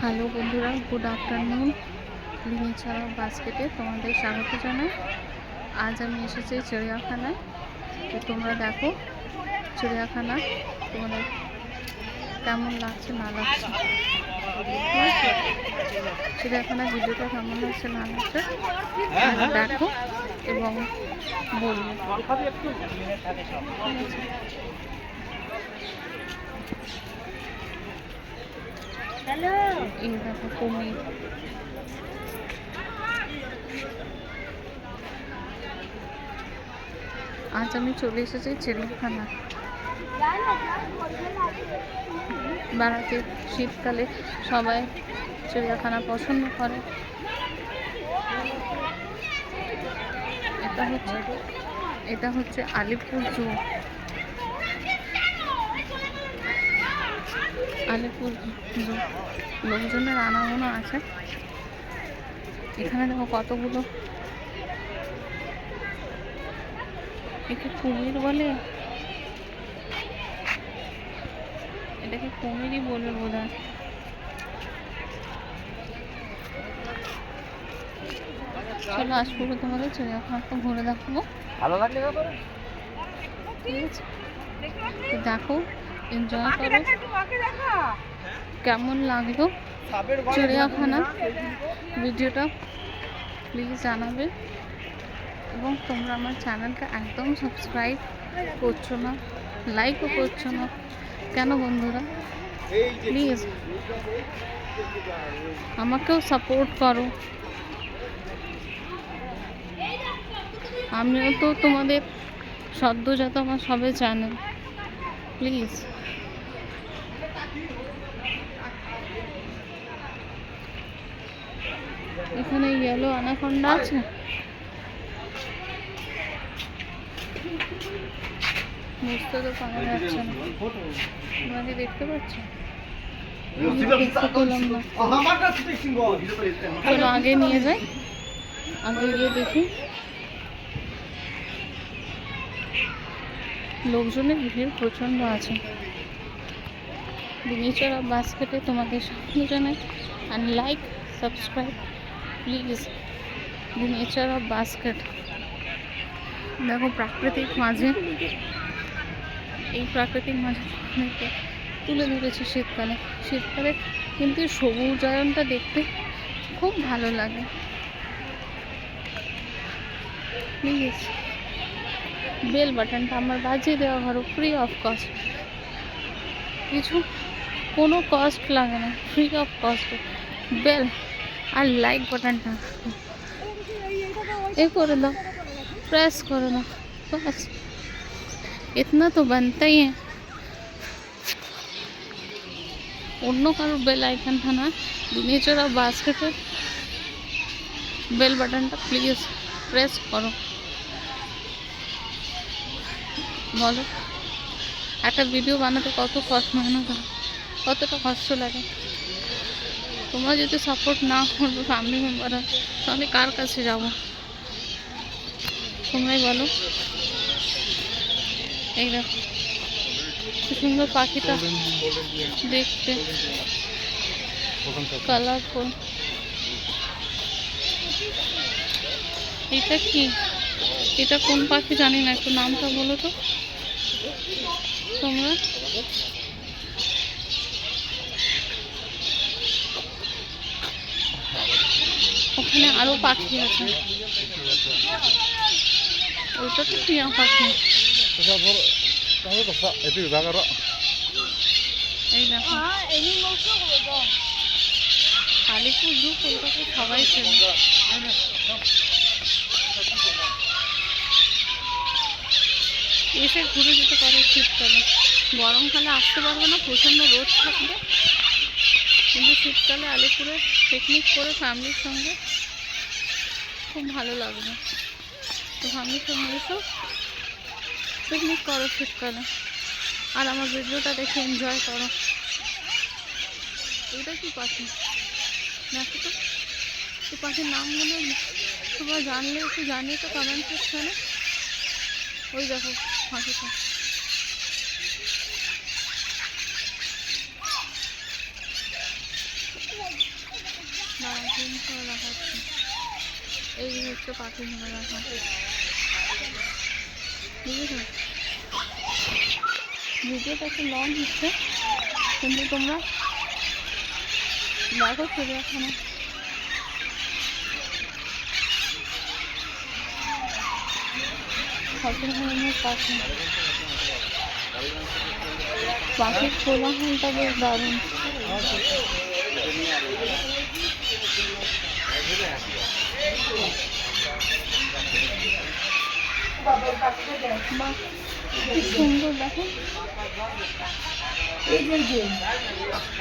Hello বন্ধুরা, good afternoon. লিঙ্গিছড়া বাস্কেটে তোমাদের স্বাগত জানাই। আজ আমি এসেছি চিড়িয়াখানায়। তো তোমরা দেখো চিড়িয়াখানা তোমাদের কেমন লাগছে না লাগছে, চিড়িয়াখানার ভিডিওটা কেমন লাগছে না লাগছে দেখো এবং বলবো। এই দেখো কুমির, আজ আমি চলে এসেছি চিড়িয়াখানা বেড়াতে। শীতকালে সবাই চিড়িয়াখানা পছন্দ করে। এটা হচ্ছে আলিপুর জু। আলিপুর জু লোকজনের আনাগোনা আছে। এখানে দেখো কতগুলো, একে কুমির বলে, এটাকে কুমিরই বলবে বোধ হয়। চলো আজ পুরো তোমাদের চিড়িয়াখানাটা ঘুরে দেখাবো, ভালো লাগলে ঠিক আছে। দেখো, এনজয় করো। কেমন লাগলো চিড়িয়াখানা ভিডিওটা প্লিজ জানাবে। এবং তোমরা আমার চ্যানেলটা একদম সাবস্ক্রাইব করছো না, লাইকও করছো না কেন বন্ধুরা? প্লিজ আমাকেও সাপোর্ট করো। আমিও তো তোমাদের সদ্যজাত আমার সবে চ্যানেল, প্লিজ। এখানে ইয়েলো অ্যানাকোন্ডা আছে, বুঝতে তো পারা যাচ্ছে না, তোমাকে দেখতে পাচ্ছ? চলো আগে নিয়ে যাই, আগে গিয়ে দেখি। লোকজনের ভিড় প্রচণ্ড আছে। লিঙ্গিছড়া বাস্কেটে তোমাদের স্বাগত জানাই। And like subscribe please. Lingichhara basket দেখো প্রাকৃতিক মাঝে, এই প্রাকৃতিক মাঝে তুলে ধরেছি শীতকালে। শীতকালে কিন্তু সবুজায়নটা দেখতে খুব ভালো লাগে। প্লিজ বেল বাটনটা আমার বাজিয়ে দেওয়া ঘর, ফ্রি অফ কস্ট, কোনো কস্ট লাগে না, ফ্রি অফ কস্ট। বেল আর লাইক বাটনটা এ করে দাও, প্রেস করে দাও, बस इतना तो बनता ही है। অন্য কারোর বেল আইকনটা না, লিঙ্গিছড়া বাস্কেটের বেল বাটনটা প্লিজ প্রেস করো। বলো একটা ভিডিও বানাতে কত মেহনত হয়, কতটা কষ্ট লাগে। তোমরা যদি সাপোর্ট না করবে ফ্যামিলি মেম্বাররা, তাহলে কার কাছে যাবো তোমরাই বলো। এই দেখো কি সুন্দর পাখিটা দেখতে, কালারফুল। এটা কি, এটা কোন পাখি জানি না, একটু নামটা বলো তো তোমরা। ওখানে আরো পাখি আছে, ওইটা তো টিয়া পাখি। এই দেখো আলিপুর জু কলকাতায় সবাই চেনে। এসে ঘুরে যেতে পারে শীতকালে, গরমকালে আসতে পারবে না, প্রচণ্ড রোদ থাকবে। কিন্তু শীতকালে আলিপুরে পিকনিক করে ফ্যামিলির সঙ্গে খুব ভালো লাগবে। তো ফ্যামিলির সঙ্গে এসো, পিকনিক করো শীতকালে, আর আমার ভিডিওটা দেখে এনজয় করো। এটা কি পাখি দেখো তো, এই পাখির নামগুলো তোমরা জানলে একটু জানিয়ে তো কমেন্ট সেকশনে। ওই দেখো পাখিটা, দেখাচ্ছি। এই হচ্ছে পাখি ধরে রাখা, বুঝেছো? ভিডিওটা একটু লং হচ্ছে, কিন্তু তোমরা দেখো চিড়িয়াখানা। কত ধরনের পাখি, পাখির কোলাহলটা বেশ দারুণ। বাহ, কি সুন্দর দেখো। এই যে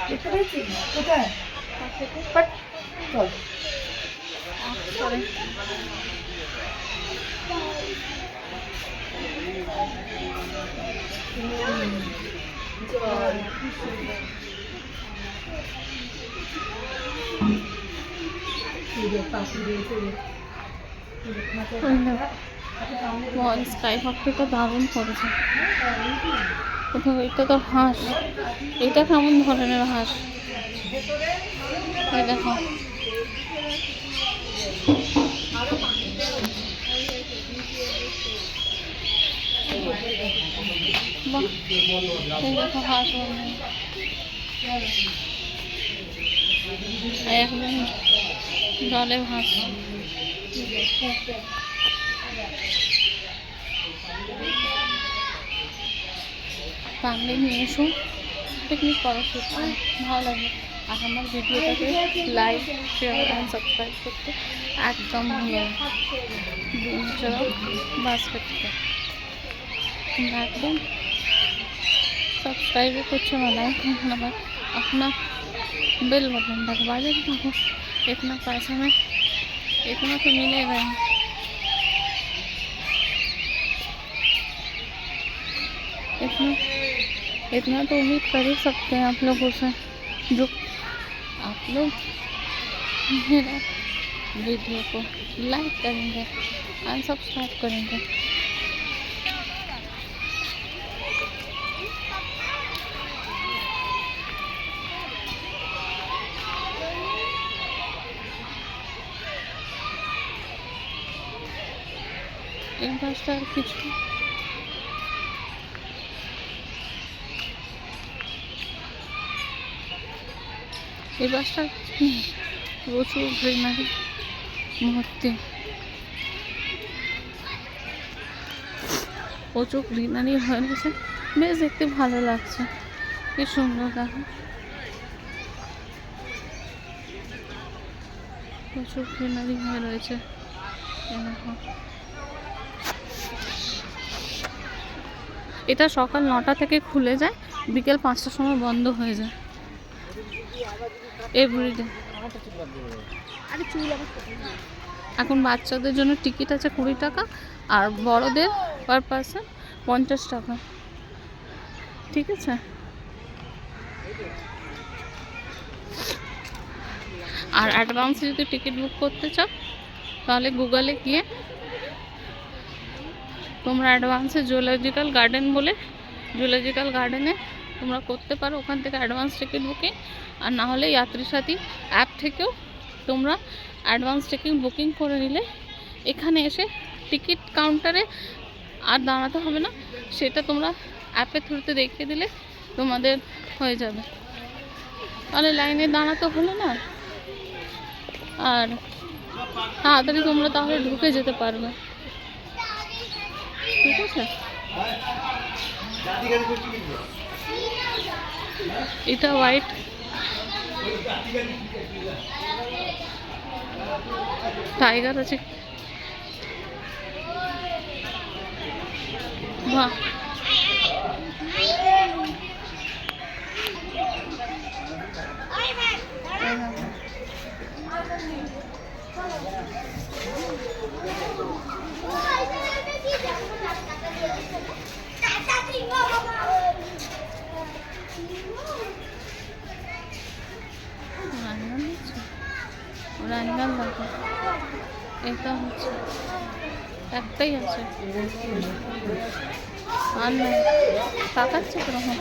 দেখতে পেয়েছি কোথায় বাট চল স্কাই হকটা দারুণ করেছে। কোথাও এটা তো হাঁস, এটা কেমন ধরনের হাঁস? এই দেখো, বাহ, এই দেখো হাঁস একদম জলে হাঁস। ফ্যামিলি নিয়ে এসো, পিকনিক করা শুট ভালো লাগে। আর আমার ভিডিওটাকে লাইক, শেয়ার অ্যান্ড সাবস্ক্রাইব করতে একদম ভুলো না। চলো বাস্কেটটা एकदम सब्सक्राइब कुछ लाइक अपना बेल बटन दबा देते हो। इतना पैसा में इतना तो मिलेगा ही। इतना तो उम्मीद कर ही सकते हैं आप लोगों से, जो आप लोग मेरा वीडियो को लाइक करेंगे एंड सब्सक्राइब करेंगे। এই বাসটা আর কিছু এই বাসটা প্রচুর গ্রিনারি ভর্তি, প্রচুর গ্রিনারি হয়ে গেছে, বেশ দেখতে ভালো লাগছে। কি সুন্দর দেখো, প্রচুর গ্রিনারি হয়ে রয়েছে। দেখো, এটা সকাল 9টা থেকে খুলে যায়, বিকেল 5টার সময় বন্ধ হয়ে যায় এভরিডে। এখন বাচ্চাদের জন্য টিকিট আছে 20 টাকা, আর বড়দের পার পার্সন 50 টাকা। ঠিক আছে, আর অ্যাডভান্সে যদি টিকিট বুক করতে চাও তাহলে গুগলে গিয়ে তোমরা অ্যাডভান্সে জুলজিক্যাল গার্ডেন বলে জুলজিক্যাল গার্ডেনে তোমরা করতে পারো, ওখান থেকে অ্যাডভান্স টিকিট বুকিং। আর না হলে যাত্রী সাথী অ্যাপ থেকেও তোমরা অ্যাডভান্স টিকিট বুকিং করে নিলে এখানে এসে টিকিট কাউন্টারে আর দাঁড়াতে হবে না, সেটা তোমরা অ্যাপের থ্রুতে দেখিয়ে দিলে তোমাদের হয়ে যাবে। তাহলে লাইনে দাঁড়াতে হলো না, আর তাড়াতাড়ি তোমরা তাহলে ঢুকে যেতে পারবে। ঠিক আছে, এটা হোয়াইট টাইগার আছে, বাহ রান্নার দেখো, এটা হচ্ছে একটাই আছে আর নাই, তাকাচ্ছে কিরকম।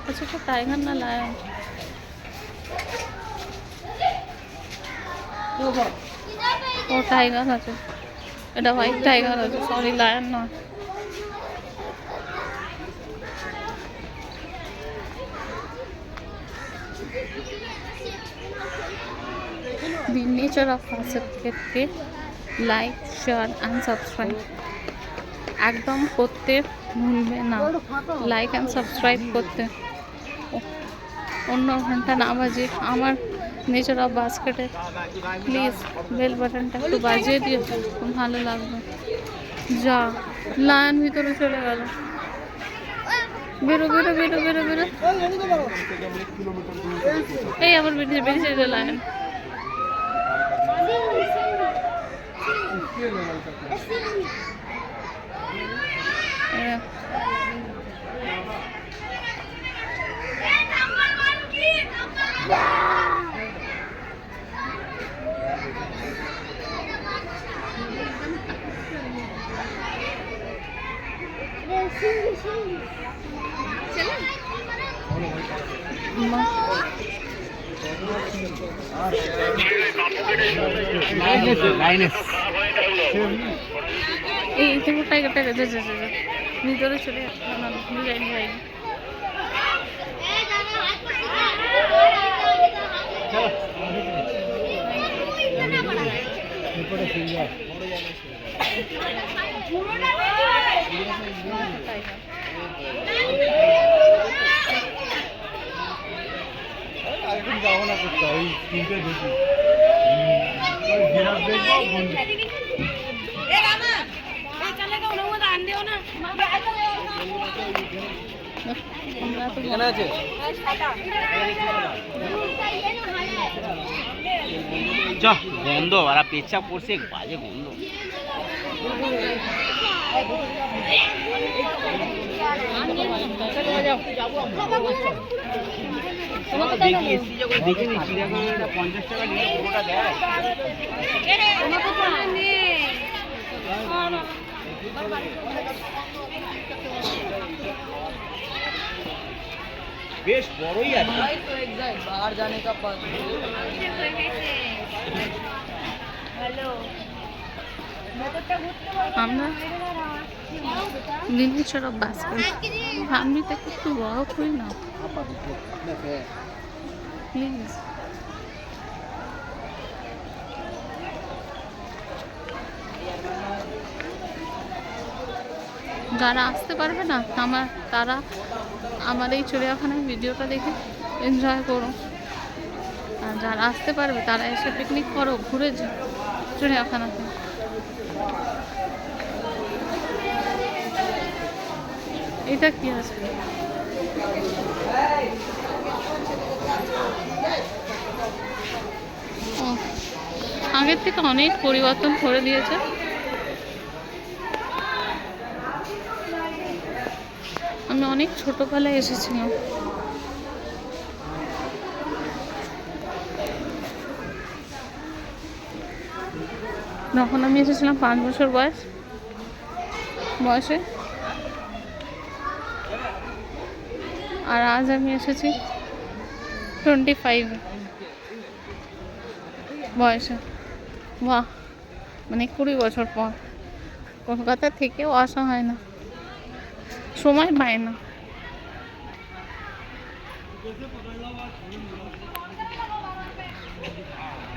আচ্ছা, এটা টাইগার না লায়ন? ও টাইগার আছে, এটা হোয়াইট টাইগার আছে, সরি লায়ন নয়। The nature of ফাসেটকে লাইক শেয়ার অ্যান্ড সাবস্ক্রাইব একদম করতে ভুলবে না, লাইক অ্যান্ড সাবস্ক্রাইব করতে। অন্য ঘন্টা না বাজে আমার নেচার অফ বাস্কেটে প্লিজ বেল বাটনটা একটু বাজিয়ে দিও, খুব ভালো লাগবে। যা লায়ন ভিতরে চলে গেল, বেরো বেরো বেরো বেরো বেরো, এই আবার বেরিয়ে বেরিয়ে এলো লায়ন। এই তুমি টাইগার টাইগার ভিতরে চলে যায়নি যায়নি। যাবো না করতে ওই তিনটে দেখি জিরাফ দেখবো এখানে আছে গন্ধ আর পেচ্ছাপ করছে, বাজে গন্ধ। দেখে নি চিড়িয়াখানা 50 টাকা নিয়ে পুরোটা দেয়। বেশ বড়ই আছে। बाहर जाने का আমরা নেচার অফ বাস্কেট ফ্যামিলিতে একটু বড় করি না প্লিজ। যারা আসতে পারবে না তারা আমার এই চিড়িয়াখানার ভিডিওটা দেখে এনজয় করো, আর যারা আসতে পারবে তারা এসে পিকনিক করো, ঘুরে যাও চিড়িয়াখানাতে। এটা কি আছে? ও আগের থেকে অনেক পরিবর্তন করে দিয়েছে। আমি অনেক ছোটবেলায় এসেছিলাম, তখন আমি এসেছিলাম 5 বছর বয়সে, আর আজ আমি এসেছি 25 বয়সে। বাহ, মানে 20 বছর পর। কলকাতা থেকেও আসা হয় না, সময় পায় না।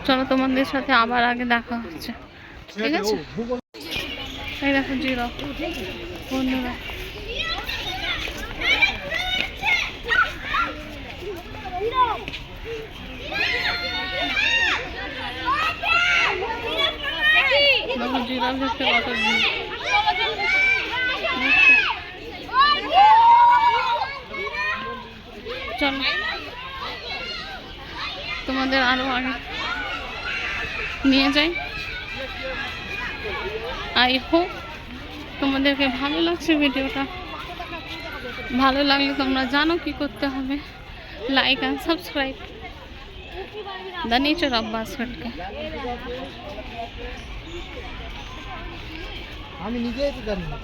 চলো তোমাদের সাথে আবার আগে দেখা হচ্ছে, ঠিক আছে? এই দেখো জিরাফ বন্ধুরা, দেখো জিরাফ দেখতে কত ভিড়। চলো তোমাদের আরো আগে নিয়ে যাই। আই হোপ তোমাদেরকে ভালো লাগছে ভিডিওটা। ভালো লাগলে তোমরা জানো কি করতে হবে, like and subscribe the nature of বাস্কেটকে। আমি নিজেই তো জানি না।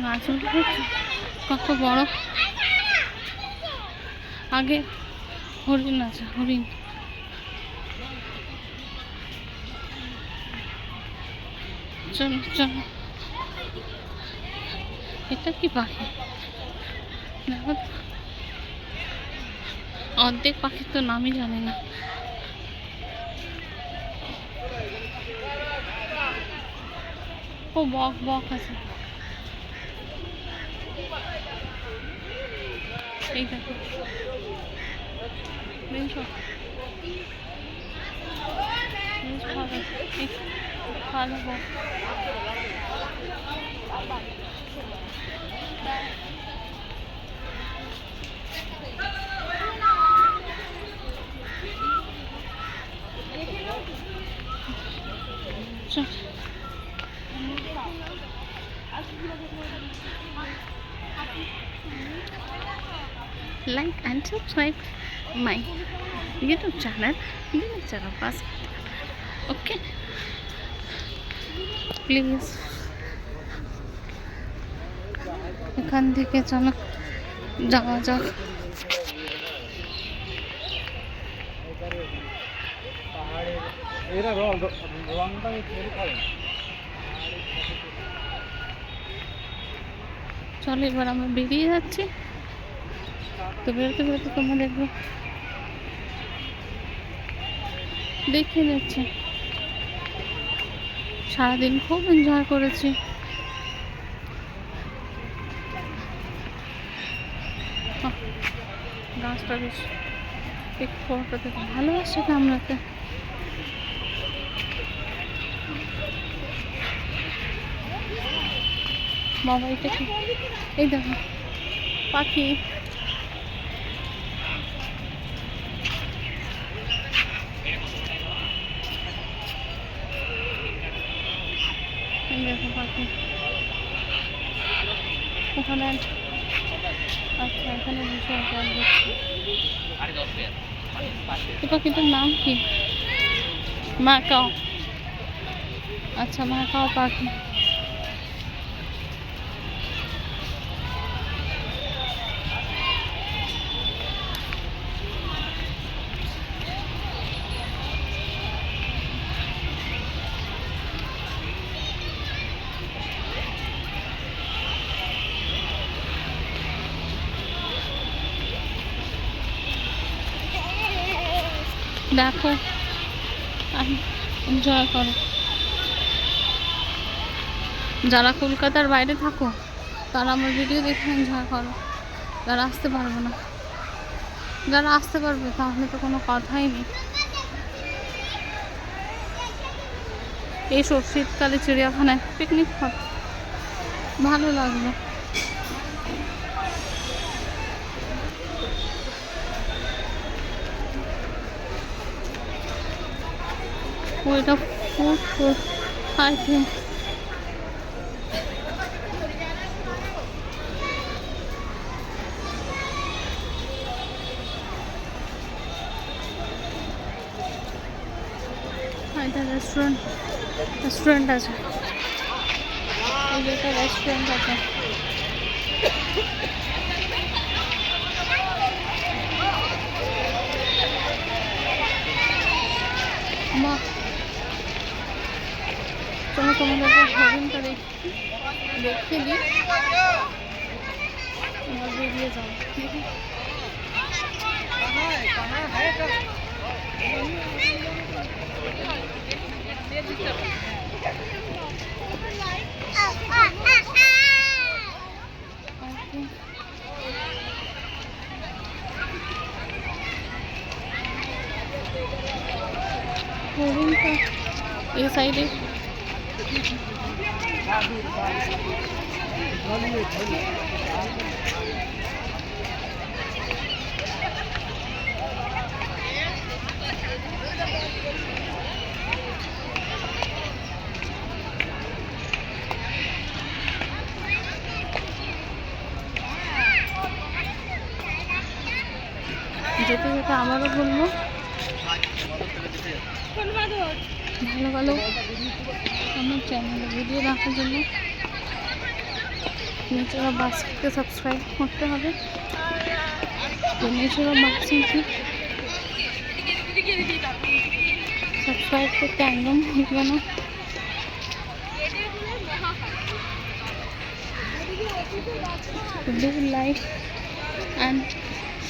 গাছগুলো কত বড়। আগে হরিণ আছে, হরিণ। চলো চলো, এটা কি পাখি দেখো তো। অর্ধেক পাখির তো নামই জানি না। ও বক, বক আছে এই দেখো। বেশ ভালো, ভালো বক। Like and subscribe my YouTube channel, Dinachara Basket. Okay, please. এখান থেকে চলো যাওয়া যাক। চলো এবার আমরা বেরিয়ে যাচ্ছি। তো বেরোতে বেরোতে তোমরা দেখবো, দেখে নিচ্ছে। সারাদিন খুব এনজয় করেছি। গাছটা বেশ পিক ফটো থেকে ভালো আসছে ক্যামেরাতে। বাবা এটা কি? এই দেখো পাখি। এই দেখো পাখি ওখানে। আচ্ছা এখানে বসে আছে। এই পাখিটার নাম কি? ম্যাকাও। আচ্ছা ম্যাকাও পাখি। দেখো এনজয় করো। যারা কলকাতার বাইরে থাকো তারা আমার ভিডিও দেখে এনজয় করো। যারা আসতে পারবে না, যারা আসতে পারবে তাহলে তো কোনো কথাই নেই। এইসব শীতকালে চিড়িয়াখানায় পিকনিক করতে ভালো লাগবে। ওইটা ফুড আই থিঙ্ক। এটা রেস্টুরেন্ট আছে। এই যে একটা রেস্টুরেন্ট আছে। মা চলো তোমাদেরকে হরিণটা দেখে দিই, বেরিয়ে যাও। দেখি হরিণটা এই সাইডে। যেতে যেতে আবারও বলবো ভালো ভালো চ্যানেলে ভিডিও দেখার জন্য নেচার অফ বাস্কেটকে সাবস্ক্রাইব করতে হবে। তো নেচার অফ বাস্কেটকে সাবস্ক্রাইব করতে একদম ভুলবে না। Do like and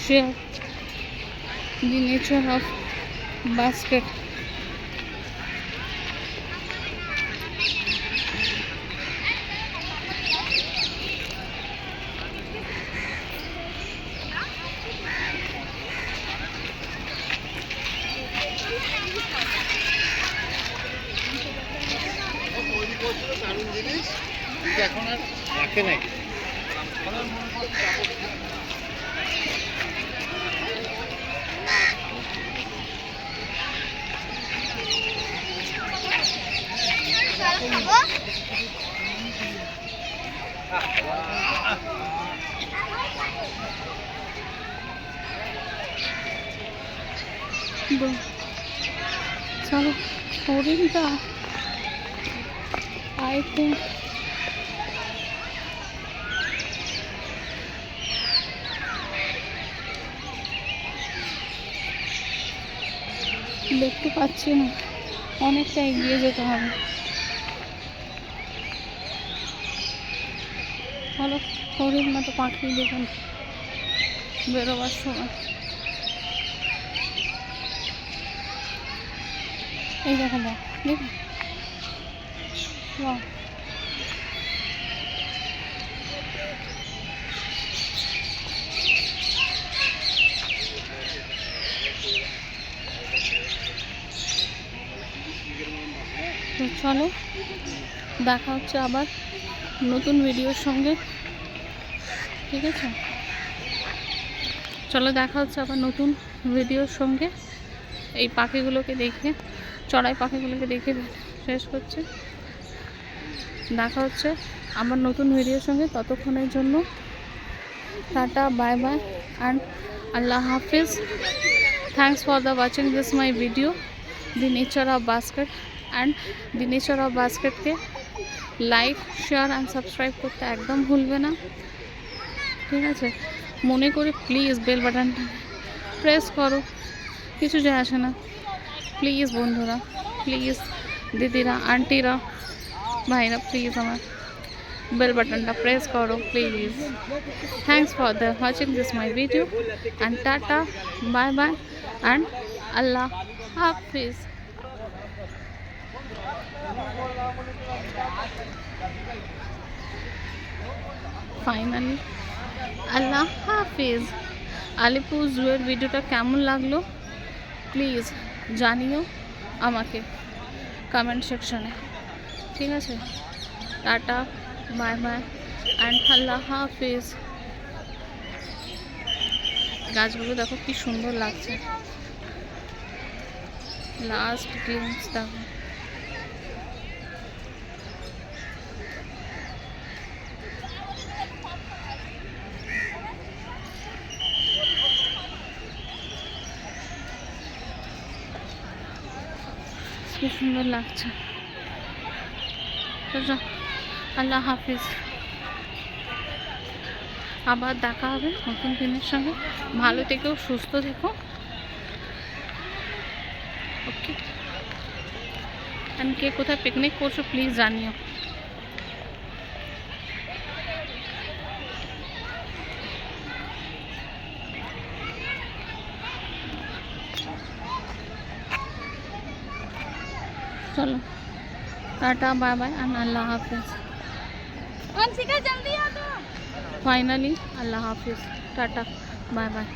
share the nature of basket. এখন আর রাখে নাকি চলো হরিণটা আই থিঙ্ক দেখতে পাচ্ছি না, অনেকটা এগিয়ে যেতে হবে। ভালো হরিণ মতো পাখি দেখুন বেরোবার সময়। এই দেখো দেখুন বাহ, তো চলো দেখা হচ্ছে আবার নতুন ভিডিওর সঙ্গে, ঠিক আছে? চলো দেখা হচ্ছে আবার নতুন ভিডিওর সঙ্গে। এই পাখিগুলোকে দেখে, চড়াই পাখিগুলোকে দেখে শেষ করছে। দেখা হচ্ছে আবার নতুন ভিডিওর সঙ্গে, ততক্ষণের জন্য টাটা, বাই বাই অ্যান্ড আল্লাহ হাফিজ। Thanks for the watching this my video the nature of basket. And the nature of বাস্কেটকে লাইক, শেয়ার অ্যান্ড সাবস্ক্রাইব করতে একদম ভুলবে না, ঠিক আছে? মনে করে প্লিজ বেল বাটনটা প্রেস করো, কিছু যায় আসে না। প্লিজ বন্ধুরা, প্লিজ দিদিরা, আন্টিরা, ভাইরা, প্লিজ আমার বেল বাটনটা প্রেস করো please. Thanks for the watching this my video and tata, bye bye and আল্লাহ হাফিজ। ফাইনালি আল্লাহ হাফিজ। আলিপুর জুয়ের ভিডিওটা কেমন লাগলো প্লিজ জানিও আমাকে কমেন্ট সেকশনে, ঠিক আছে? টাটা, বাই বাই অ্যান্ড আল্লাহ হাফিজ। গাছগুলো দেখো কি সুন্দর লাগছে, লাস্ট গ্লিম্পস দেখো। কি সুন্দর লাগছে। আল্লাহ হাফিজ, আবার দেখা হবে নতুন দিনের সঙ্গে। ভালো থেকো, সুস্থ থেকো, ওকে? কে কোথায় পিকনিক করছো প্লিজ জানিও। चलो टाटा, बाय बाय एंड अल्लाह हाफिज। फाइनली अल्लाह हाफिज, टाटा, बाय बाय।